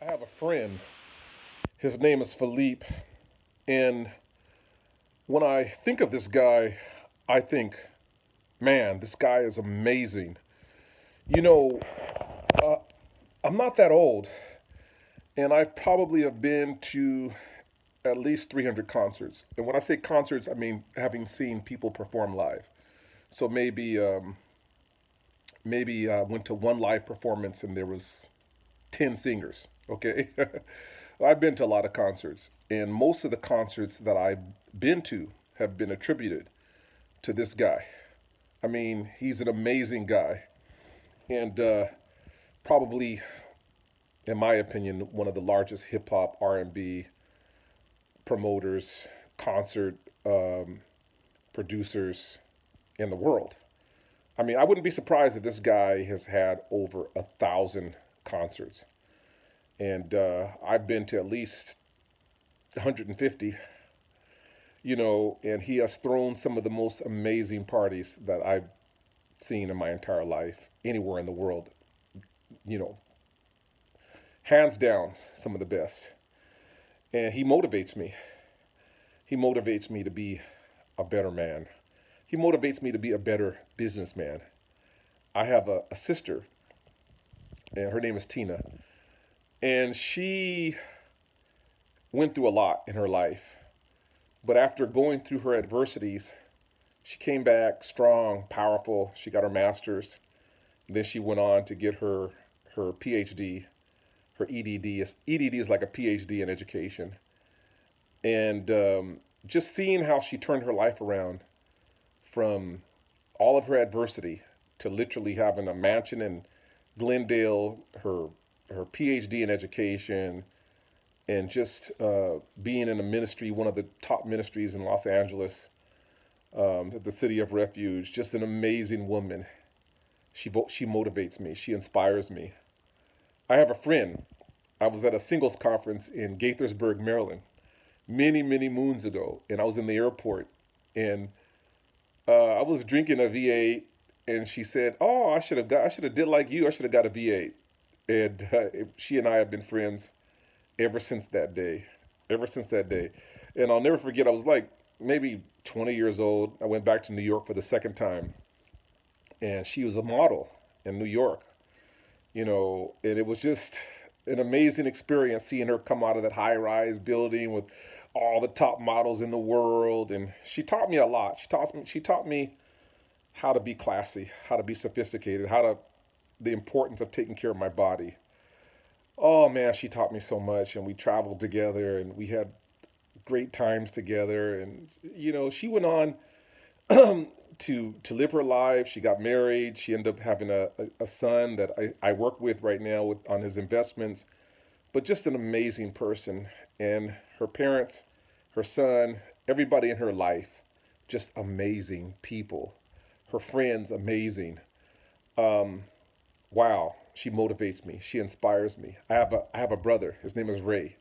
I have a friend. His name is Philippe. And when I think of this guy, I think, man, this guy is amazing. You know, uh, I'm not that old, and I probably have been to at least 300 concerts. And when I say concerts, I mean having seen people perform live. So maybe I went to one live performance and there was 10 singers. Okay, I've been to a lot of concerts, and most of the concerts that I've been to have been attributed to this guy. I mean, he's an amazing guy, and probably, in my opinion, one of the largest hip hop R&B promoters, concert um, producers in the world. I mean, I wouldn't be surprised if this guy has had over 1,000 concerts, and I've been to at least 150. And he has thrown some of the most amazing parties that I've seen in my entire life anywhere in the world. You know, hands down, some of the best. And he motivates me. He motivates me to be a better man. He motivates me to be a better businessman. I have a sister, and her name is Tina, and she went through a lot in her life. But after going through her adversities, she came back strong, powerful. She got her master's. Then she went on to get her PhD, her EDD. EDD is like a PhD in education. And just seeing how she turned her life around from all of her adversity to literally having a mansion in Glendale, her PhD in education, and just being in a ministry, one of the top ministries in Los Angeles, the City of Refuge. Just an amazing woman. She motivates me. She inspires me. I have a friend. I was at a singles conference in Gaithersburg, Maryland, many moons ago, and I was in the airport, and I was drinking a V8, and she said, "Oh, I should have did like you. I should have got a V8." And she and I have been friends ever since that day. Ever since that day, and I'll never forget. I was like maybe 20 years old. I went back to New York for the second time, and she was a model in New York. And it was just an amazing experience seeing her come out of that high-rise building with all the top models in the world, and she taught me a lot. She taught me how to be classy, how to be sophisticated, the importance of taking care of my body. Oh man, she taught me so much, and we traveled together, and we had great times together. And she went on to live her life. She got married. She ended up having a son that I work with right now on his investments. But just an amazing person. And her parents, her son, everybody in her life, just amazing people. Her friends, amazing. Um, wow, she motivates me. She inspires me. I have a brother. His name is Ray.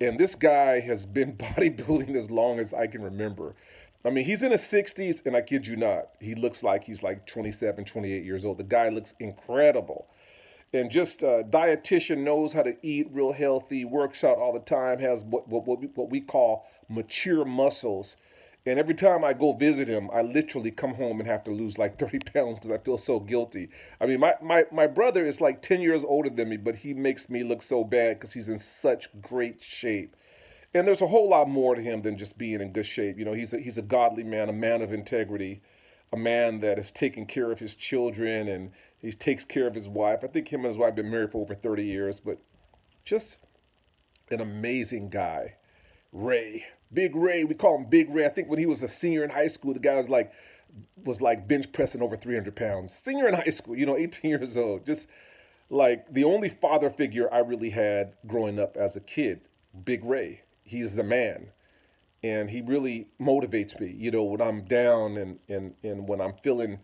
And this guy has been bodybuilding as long as I can remember. I mean, he's in his 60s, and I kid you not, he looks like he's like 27, 28 years old. The guy looks incredible. And just a dietitian, knows how to eat real healthy, works out all the time, has what we call mature muscles. And every time I go visit him, I literally come home and have to lose like 30 pounds because I feel so guilty. I mean, my brother is like 10 years older than me, but he makes me look so bad because he's in such great shape. And there's a whole lot more to him than just being in good shape. He's a godly man, a man of integrity, a man that is taking care of his children, and he takes care of his wife. I think him and his wife have been married for over 30 years, but just an amazing guy. Ray, Big Ray, we call him Big Ray. I think when he was a senior in high school, the guy was like bench pressing over 300 pounds. Senior in high school, 18 years old. Just like the only father figure I really had growing up as a kid, Big Ray. He is the man, and he really motivates me. When I'm down and when I'm feeling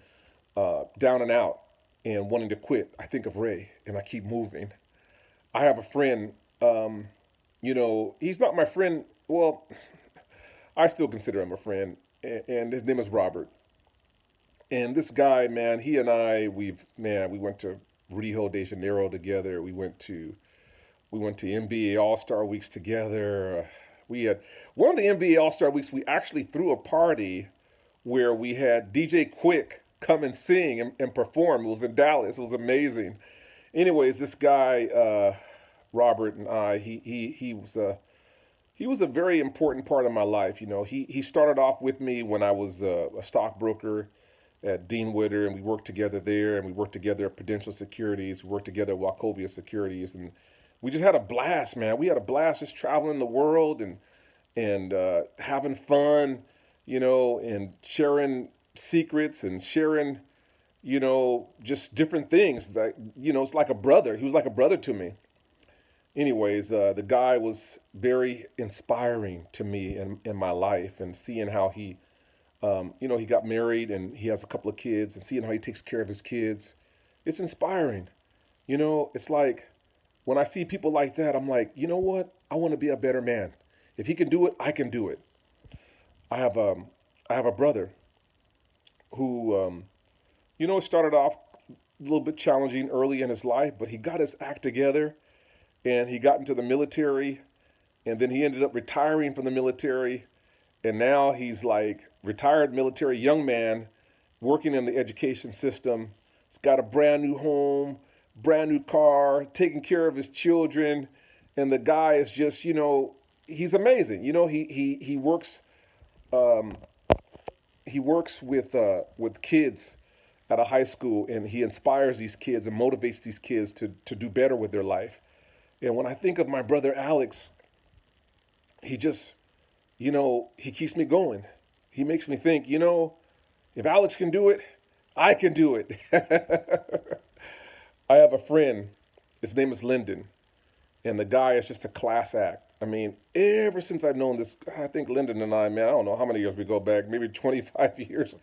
down and out and wanting to quit, I think of Ray and I keep moving. I have a friend. He's not my friend. Well, I still consider him a friend, and his name is Robert. And this guy, man, he and I, we went to Rio de Janeiro together. We went to We went to NBA All Star Weeks together. We had one of the NBA All Star Weeks. We actually threw a party where we had DJ Quick come and sing and perform. It was in Dallas. It was amazing. Anyways, this guy Robert and I, he was a very important part of my life. You know, he started off with me when I was a stockbroker at Dean Witter, and we worked together there, and we worked together at Prudential Securities, we worked together at Wachovia Securities, and we just had a blast, man. We had a blast just traveling the world and having fun, you know, and sharing secrets and sharing, you know, just different things that, you know, it's like a brother. He was like a brother to me. Anyways, the guy was very inspiring to me in my life, and seeing how he, you know, he got married and he has a couple of kids, and seeing how he takes care of his kids, it's inspiring. You know, it's like when I see people like that, I'm like, you know what? I want to be a better man. If he can do it, I can do it. I have I have a brother who, you know, started off a little bit challenging early in his life, but he got his act together and he got into the military, and then he ended up retiring from the military, and now he's like retired military young man working in the education system. He's got a brand new home, brand new car, taking care of his children, and the guy is just, you know, he's amazing. You know, um, he works with kids at a high school, and he inspires these kids and motivates these kids to do better with their life. And when I think of my brother Alex, he just, you know, he keeps me going. He makes me think, you know, if Alex can do it, I can do it. I have a friend. His name is Lyndon, and the guy is just a class act. I mean, ever since I've known this, I think Lyndon and I, man, I don't know how many years we go back, maybe 25 years.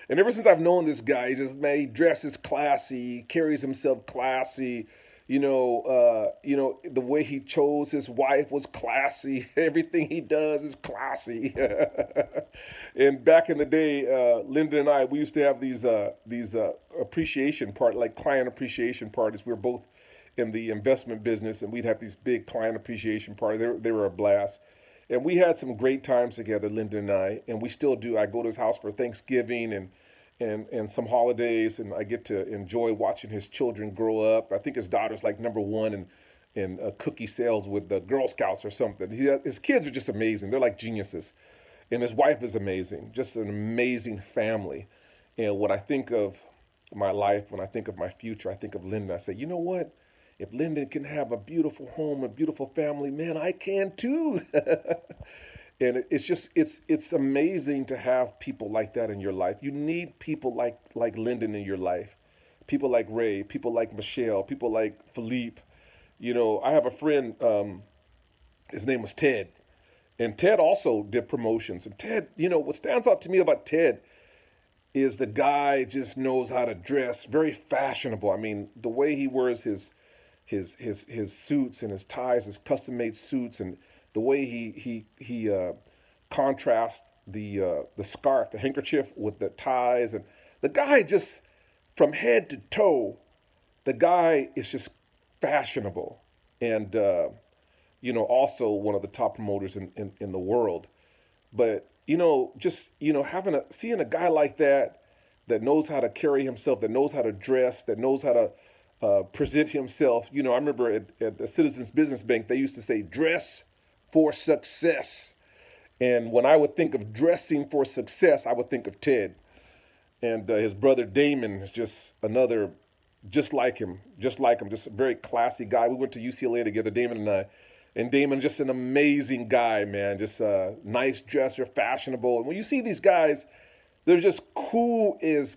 And ever since I've known this guy, he just, man, he dresses classy, carries himself classy. You know, the way he chose his wife was classy. Everything he does is classy. And back in the day, Linda and I, we used to have these appreciation part, like client appreciation parties. We were both in the investment business, and we'd have these big client appreciation parties. They were a blast. And we had some great times together, Linda and I, and we still do. I go to his house for Thanksgiving and some holidays, and I get to enjoy watching his children grow up. I think his daughter's like number one in cookie sales with the Girl Scouts or something. His kids are just amazing. They're like geniuses, and his wife is amazing. Just an amazing family. And when I think of my life, when I think of my future, I think of Lyndon. I say, you know what? If Lyndon can have a beautiful home, a beautiful family, man, I can too. And it's just it's amazing to have people like that in your life. You need people like Lyndon in your life, people like Ray, people like Michelle, people like Philippe. You know, I have a friend. His name was Ted, and Ted also did promotions. And Ted, you know, what stands out to me about Ted is the guy just knows how to dress, very fashionable. I mean, the way he wears his suits and his ties, his custom made suits, and the way he contrasts the scarf, the handkerchief with the ties, and the guy just from head to toe, the guy is just fashionable, and you know, also one of the top promoters in the world. But you know, just you know, seeing a guy like that that knows how to carry himself, that knows how to dress, that knows how to present himself. You know, I remember at the Citizens Business Bank, they used to say, dress for success. And when I would think of dressing for success, I would think of Ted. And his brother Damon is just another, just like him, just a very classy guy. We went to UCLA together, Damon and I. And Damon, just an amazing guy, man. Just a nice dresser, fashionable. And when you see these guys, they're just cool as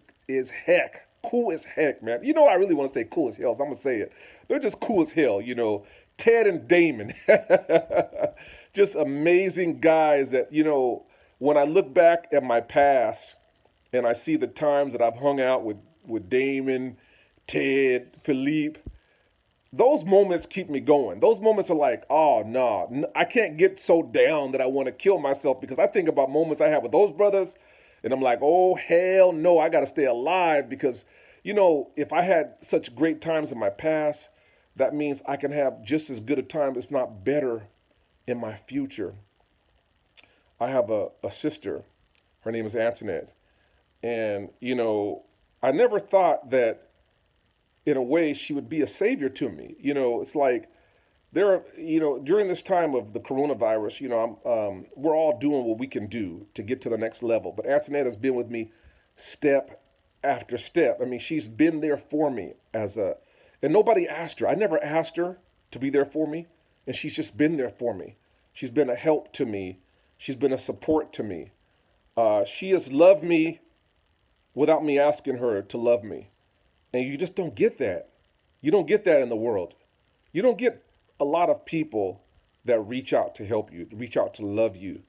heck. Cool as heck, man. You know, I really want to say cool as hell, so I'm going to say it. They're just cool as hell, you know. Ted and Damon. Just amazing guys that, you know, when I look back at my past and I see the times that I've hung out with Damon, Ted, Philippe, those moments keep me going. Those moments are like, oh, no, I can't get so down that I want to kill myself, because I think about moments I had with those brothers, and I'm like, oh, hell no, I got to stay alive, because, you know, if I had such great times in my past, that means I can have just as good a time, if not better, in my future. I have a sister. Her name is Antoinette. And, I never thought that in a way she would be a savior to me. It's like there are, during this time of the coronavirus, we're all doing what we can do to get to the next level. But Antoinette has been with me step after step. I mean, she's been there for me and nobody asked her. I never asked her to be there for me, and she's just been there for me. She's been a help to me. She's been a support to me. She has loved me without me asking her to love me. And you just don't get that. You don't get that in the world. You don't get a lot of people that reach out to help you, reach out to love you,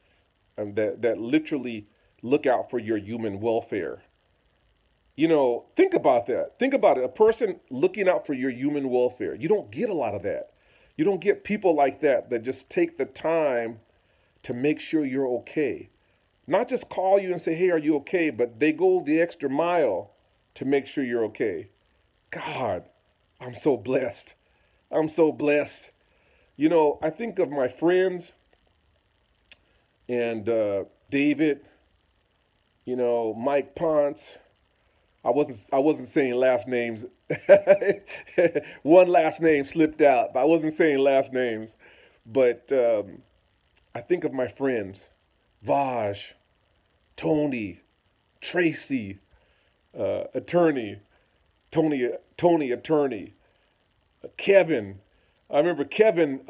and that literally look out for your human welfare. Think about that. Think about it. A person looking out for your human welfare. You don't get a lot of that. You don't get people like that just take the time to make sure you're okay. Not just call you and say, hey, are you okay? But they go the extra mile to make sure you're okay. God, I'm so blessed. I'm so blessed. I think of my friends and David, Mike Ponce. I wasn't saying last names. One last name slipped out, but I wasn't saying last names. But I think of my friends, Vaj, Tony, Tracy, attorney, Tony, attorney, Kevin. I remember Kevin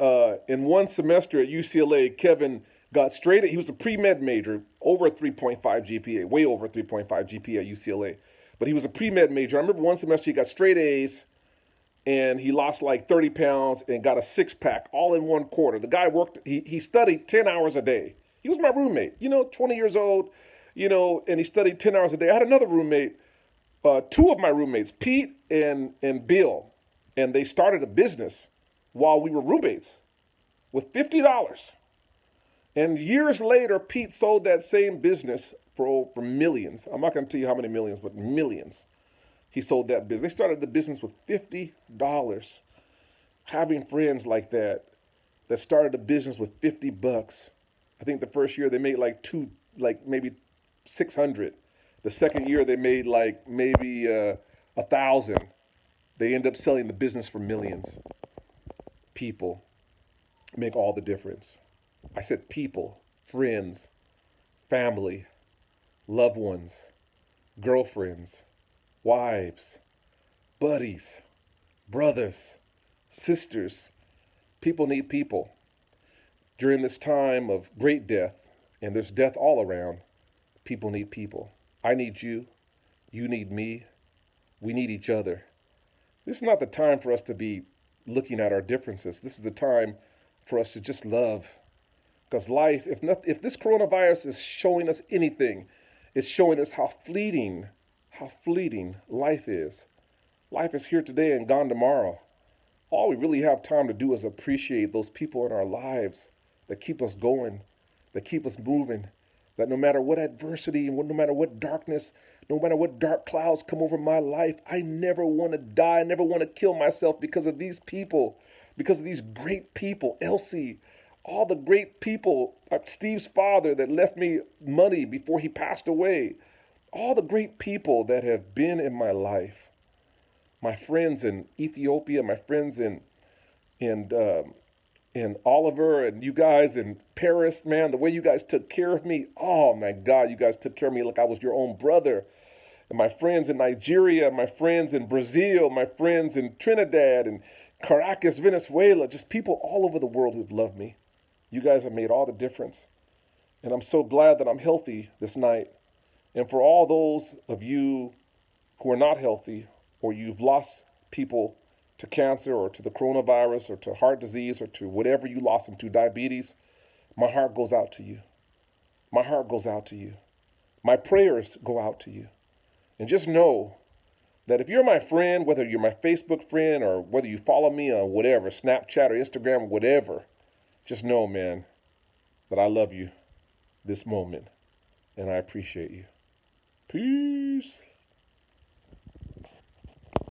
in one semester at UCLA. Kevin got straight. He was a pre-med major, over a 3.5 GPA, way over 3.5 GPA at UCLA. But he was a pre-med major. I remember one semester he got straight A's, and he lost like 30 pounds and got a six-pack all in one quarter. The guy worked. He studied 10 hours a day. He was my roommate. 20 years old. And he studied 10 hours a day. I had another roommate. Two of my roommates, Pete and Bill, and they started a business while we were roommates with $50. And years later, Pete sold that same business for millions. I'm not going to tell you how many millions, but millions. He sold that business. They started the business with $50. Having friends like that started a business with $50. I think the first year they made maybe 600. The second year they made like maybe 1,000. They end up selling the business for millions. People make all the difference. I said people, friends, family, loved ones, girlfriends, wives, buddies, brothers, sisters. People need people. During this time of great death, and there's death all around, people need people. I need you. You need me. We need each other. This is not the time for us to be looking at our differences. This is the time for us to just love. Because life, if this coronavirus is showing us anything, it's showing us how fleeting life is. Life is here today and gone tomorrow. All we really have time to do is appreciate those people in our lives that keep us going, that keep us moving, that no matter what adversity, no matter what darkness, no matter what dark clouds come over my life, I never want to die. I never want to kill myself because of these people, because of these great people. Elsie, all the great people, like Steve's father that left me money before he passed away, all the great people that have been in my life. My friends in Ethiopia, my friends in Oliver, and you guys in Paris, man, the way you guys took care of me. Oh my God, you guys took care of me like I was your own brother. And my friends in Nigeria, my friends in Brazil, my friends in Trinidad and Caracas, Venezuela, just people all over the world who've loved me. You guys have made all the difference. And I'm so glad that I'm healthy this night. And for all those of you who are not healthy, or you've lost people to cancer or to the coronavirus or to heart disease or to whatever you lost them to, diabetes, my heart goes out to you. My heart goes out to you. My prayers go out to you. And just know that if you're my friend, whether you're my Facebook friend or whether you follow me on whatever, Snapchat or Instagram or whatever, just know, man, that I love you this moment and I appreciate you. Peace.